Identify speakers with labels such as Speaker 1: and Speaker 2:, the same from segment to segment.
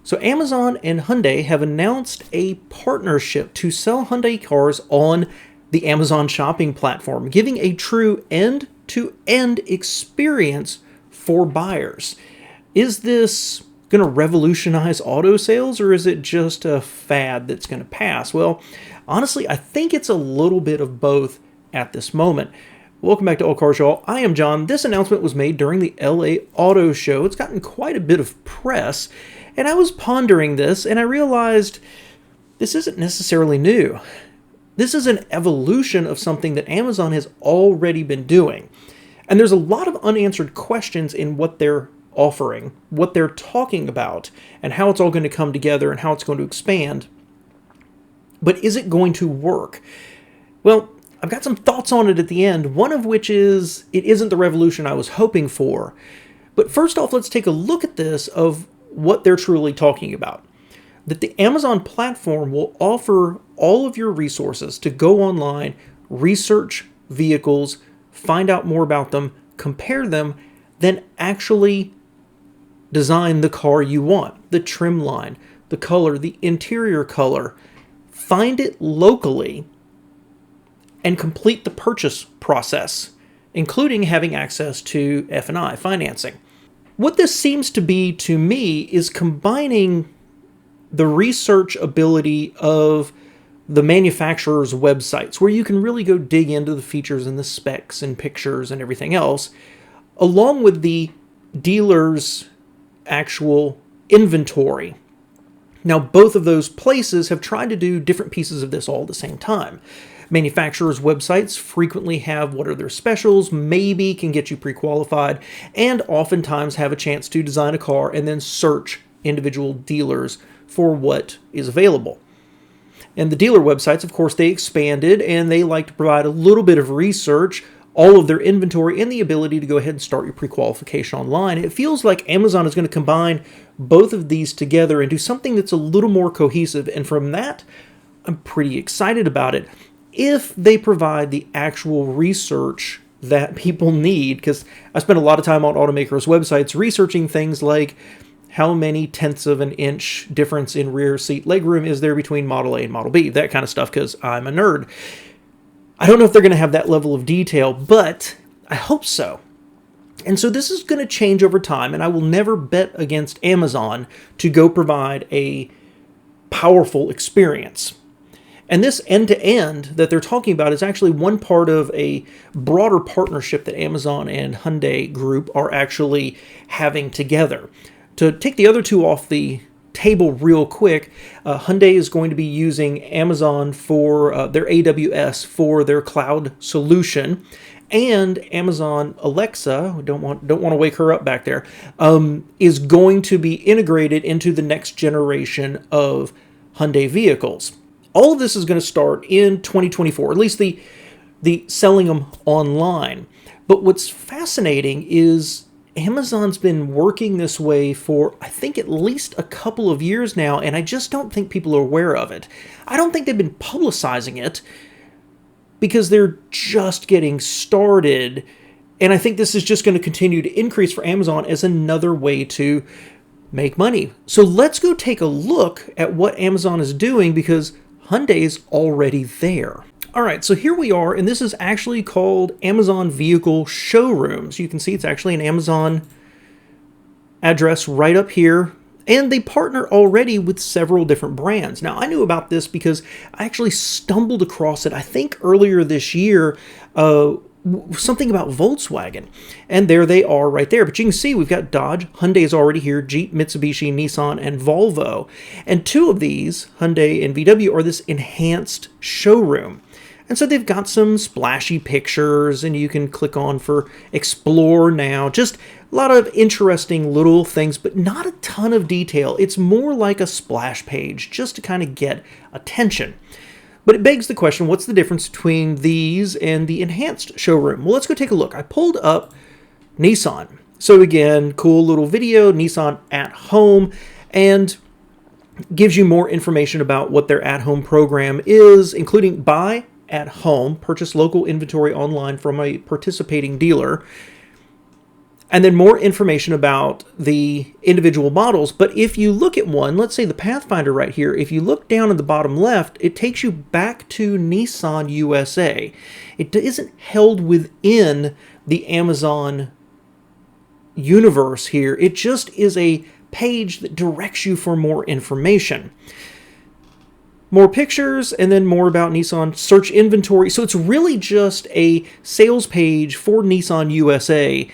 Speaker 1: So Amazon and Hyundai have announced a partnership to sell Hyundai cars on the Amazon shopping platform, giving a true end-to-end experience for buyers. Is this going to revolutionize auto sales, or is it just a fad that's going to pass? Well, honestly, I think it's a little bit of both at this moment. Welcome back to All Cars Y'all. I am John. This announcement was made during the LA Auto Show. It's gotten quite a bit of press, and I was pondering this, and I realized this isn't necessarily new. This is an evolution of something that Amazon has already been doing. And there's a lot of unanswered questions in what they're offering, what they're talking about, and how it's all going to come together and how it's going to expand. But is it going to work? Well, I've got some thoughts on it at the end, one of which is it isn't the revolution I was hoping for. But first off, let's take a look at this of what they're truly talking about. That the Amazon platform will offer all of your resources to go online, research vehicles, find out more about them, compare them, then actually design the car you want, the trim line, the color, the interior color, find it locally, and complete the purchase process, including having access to F&I financing. What this seems to be to me is combining the research ability of the manufacturer's websites, where you can really go dig into the features and the specs and pictures and everything else, along with the dealer's actual inventory. Now, both of those places have tried to do different pieces of this all at the same time. Manufacturers' websites frequently have what are their specials, maybe can get you pre-qualified, and oftentimes have a chance to design a car and then search individual dealers for what is available. And the dealer websites, of course, they expanded and they like to provide a little bit of research, all of their inventory, and the ability to go ahead and start your pre-qualification online. It feels like Amazon is going to combine both of these together and do something that's a little more cohesive. And from that, I'm pretty excited about it. If they provide the actual research that people need, because I spend a lot of time on automakers' websites researching things like how many tenths of an inch difference in rear seat legroom is there between Model A and Model B, that kind of stuff, because I'm a nerd. I don't know if they're going to have that level of detail, but I hope so. And so this is going to change over time, and I will never bet against Amazon to go provide a powerful experience. And this end-to-end that they're talking about is actually one part of a broader partnership that Amazon and Hyundai Group are actually having together. To take the other two off the table real quick, Hyundai is going to be using Amazon for their AWS for their cloud solution, and Amazon Alexa, don't want to wake her up back there, is going to be integrated into the next generation of Hyundai vehicles. All of this is going to start in 2024, at least the selling them online. But what's fascinating is Amazon's been working this way for, I think, at least a couple of years now, and I just don't think people are aware of it. I don't think they've been publicizing it because they're just getting started, and I think this is just going to continue to increase for Amazon as another way to make money. So let's go take a look at what Amazon is doing, because Hyundai's already there. All right, so here we are, and this is actually called Amazon Vehicle Showrooms. You can see it's actually an Amazon address right up here, and they partner already with several different brands. Now, I knew about this because I actually stumbled across it, I think earlier this year, something about Volkswagen, and there they are right there. But you can see we've got Dodge, Hyundai's already here, Jeep, Mitsubishi, Nissan, and Volvo. And two of these, Hyundai and VW, are this enhanced showroom. And so they've got some splashy pictures, and you can click on for Explore Now. Just a lot of interesting little things, but not a ton of detail. It's more like a splash page, just to kind of get attention. But it begs the question, what's the difference between these and the enhanced showroom? Well, let's go take a look. I pulled up Nissan. So again, cool little video, Nissan at home, and gives you more information about what their at-home program is, including buy at home, purchase local inventory online from a participating dealer, and then more information about the individual models. But if you look at one, let's say the Pathfinder right here, if you look down in the bottom left, it takes you back to Nissan USA. It isn't held within the Amazon universe here. It just is a page that directs you for more information. More pictures, and then more about Nissan. Search inventory. So it's really just a sales page for Nissan USA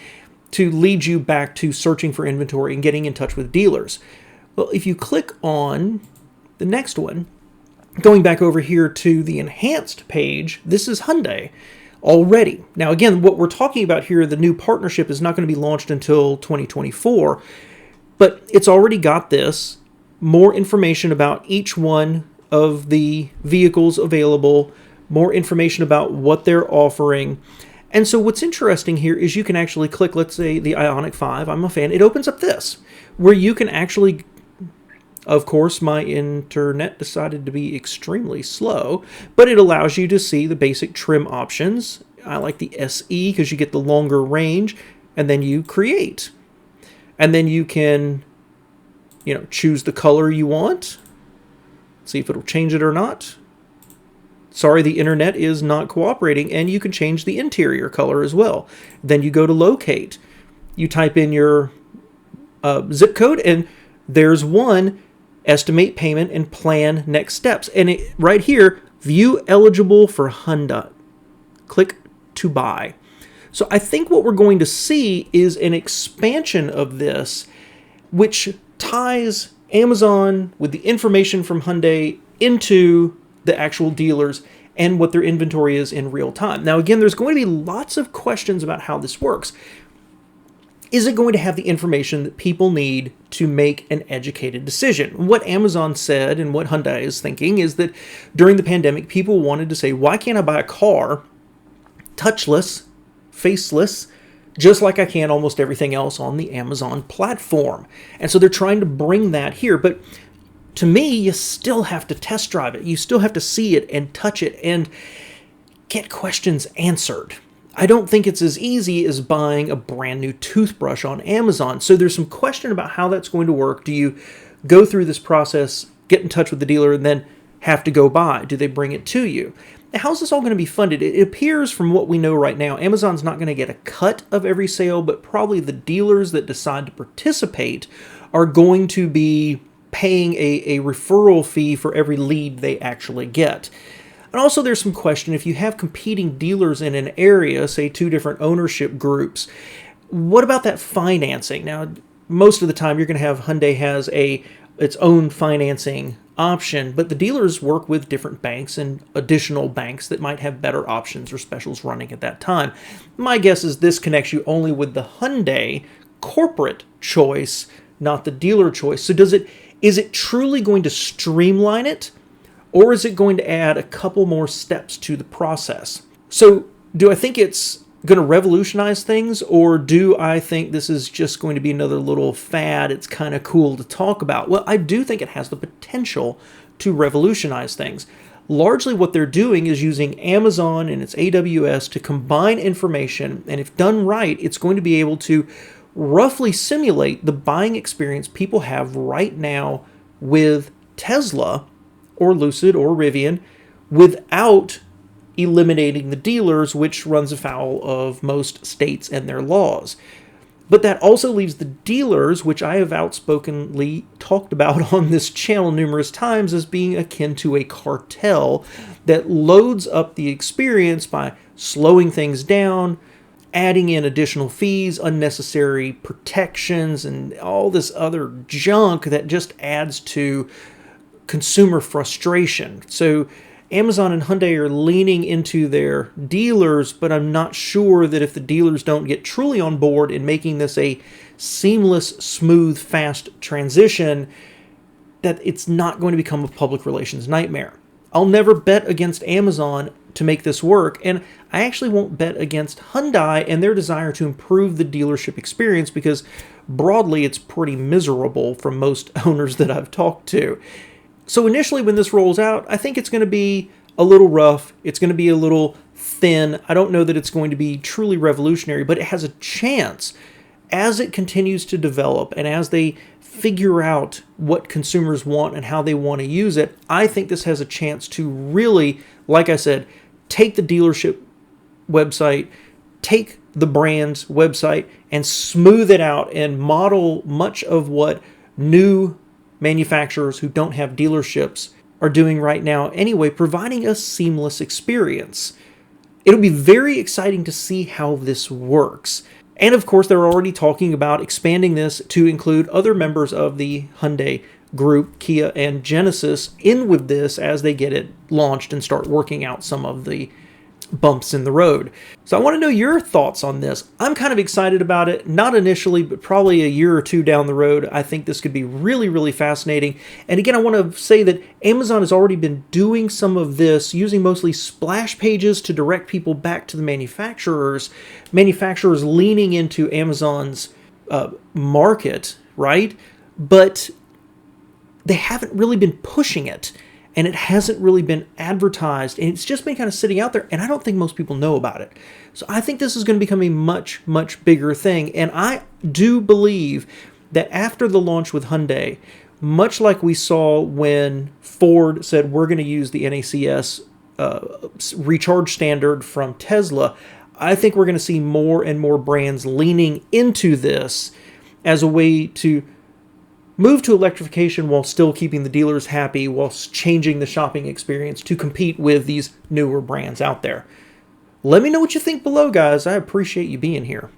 Speaker 1: to lead you back to searching for inventory and getting in touch with dealers. Well, if you click on the next one, going back over here to the enhanced page, this is Hyundai already. Now, again, what we're talking about here, the new partnership is not going to be launched until 2024, but it's already got this, more information about each one of the vehicles available, more information about what they're offering. And so what's interesting here is you can actually click, let's say, the Ioniq 5. I'm a fan. It opens up this, where you can actually, of course, my internet decided to be extremely slow, but it allows you to see the basic trim options. I like the SE because you get the longer range, and then you create. And then you can, choose the color you want. See if it'll change it or not. Sorry, the internet is not cooperating, and you can change the interior color as well. Then you go to locate. You type in your zip code, and there's one, estimate payment and plan next steps. And right here, view eligible for Hyundai. Click to buy. So I think what we're going to see is an expansion of this, which ties Amazon with the information from Hyundai into the actual dealers and what their inventory is in real time. Now, again, there's going to be lots of questions about how this works. Is it going to have the information that people need to make an educated decision? What Amazon said and what Hyundai is thinking is that during the pandemic, people wanted to say, why can't I buy a car touchless, faceless, just like I can almost everything else on the Amazon platform? And so they're trying to bring that here. But to me, you still have to test drive it. You still have to see it and touch it and get questions answered. I don't think it's as easy as buying a brand new toothbrush on Amazon. So there's some question about how that's going to work. Do you go through this process, get in touch with the dealer, and then have to go buy? Do they bring it to you? Now, how's this all going to be funded? It appears from what we know right now, Amazon's not going to get a cut of every sale, but probably the dealers that decide to participate are going to be paying a referral fee for every lead they actually get. And also there's some question, if you have competing dealers in an area, say 2 different ownership groups, what about that financing? Now, most of the time you're going to have Hyundai has its own financing option, but the dealers work with different banks and additional banks that might have better options or specials running at that time. My guess is this connects you only with the Hyundai corporate choice, not the dealer choice. So is it truly going to streamline it, or is it going to add a couple more steps to the process? So do I think it's going to revolutionize things, or do I think this is just going to be another little fad? It's kind of cool to talk about. Well, I do think it has the potential to revolutionize things. Largely what they're doing is using Amazon and its AWS to combine information, and if done right, it's going to be able to roughly simulate the buying experience people have right now with Tesla or Lucid or Rivian without eliminating the dealers, which runs afoul of most states and their laws. But that also leaves the dealers, which I have outspokenly talked about on this channel numerous times, as being akin to a cartel that loads up the experience by slowing things down, adding in additional fees, unnecessary protections, and all this other junk that just adds to consumer frustration. So Amazon and Hyundai are leaning into their dealers, but I'm not sure that if the dealers don't get truly on board in making this a seamless, smooth, fast transition, that it's not going to become a public relations nightmare. I'll never bet against Amazon to make this work, and I actually won't bet against Hyundai and their desire to improve the dealership experience, because broadly it's pretty miserable from most owners that I've talked to. So initially when this rolls out, I think it's going to be a little rough. It's going to be a little thin. I don't know that it's going to be truly revolutionary, but it has a chance as it continues to develop and as they figure out what consumers want and how they want to use it, I think this has a chance to really, like I said, take the dealership website, take the brand's website, and smooth it out and model much of what new manufacturers who don't have dealerships are doing right now anyway, providing a seamless experience. It'll be very exciting to see how this works. And of course, they're already talking about expanding this to include other members of the Hyundai group, Kia and Genesis, in with this as they get it launched and start working out some of the bumps in the road. So I want to know your thoughts on this. I'm kind of excited about it, not initially, but probably a year or two down the road. I think this could be really, really fascinating. And again, I want to say that Amazon has already been doing some of this, using mostly splash pages to direct people back to the manufacturers leaning into Amazon's market, right? But they haven't really been pushing it. And it hasn't really been advertised, and it's just been kind of sitting out there, and I don't think most people know about it. So I think this is going to become a much, much bigger thing, and I do believe that after the launch with Hyundai, much like we saw when Ford said we're going to use the NACS recharge standard from Tesla, I think we're going to see more and more brands leaning into this as a way to move to electrification while still keeping the dealers happy, whilst changing the shopping experience to compete with these newer brands out there. Let me know what you think below, guys. I appreciate you being here.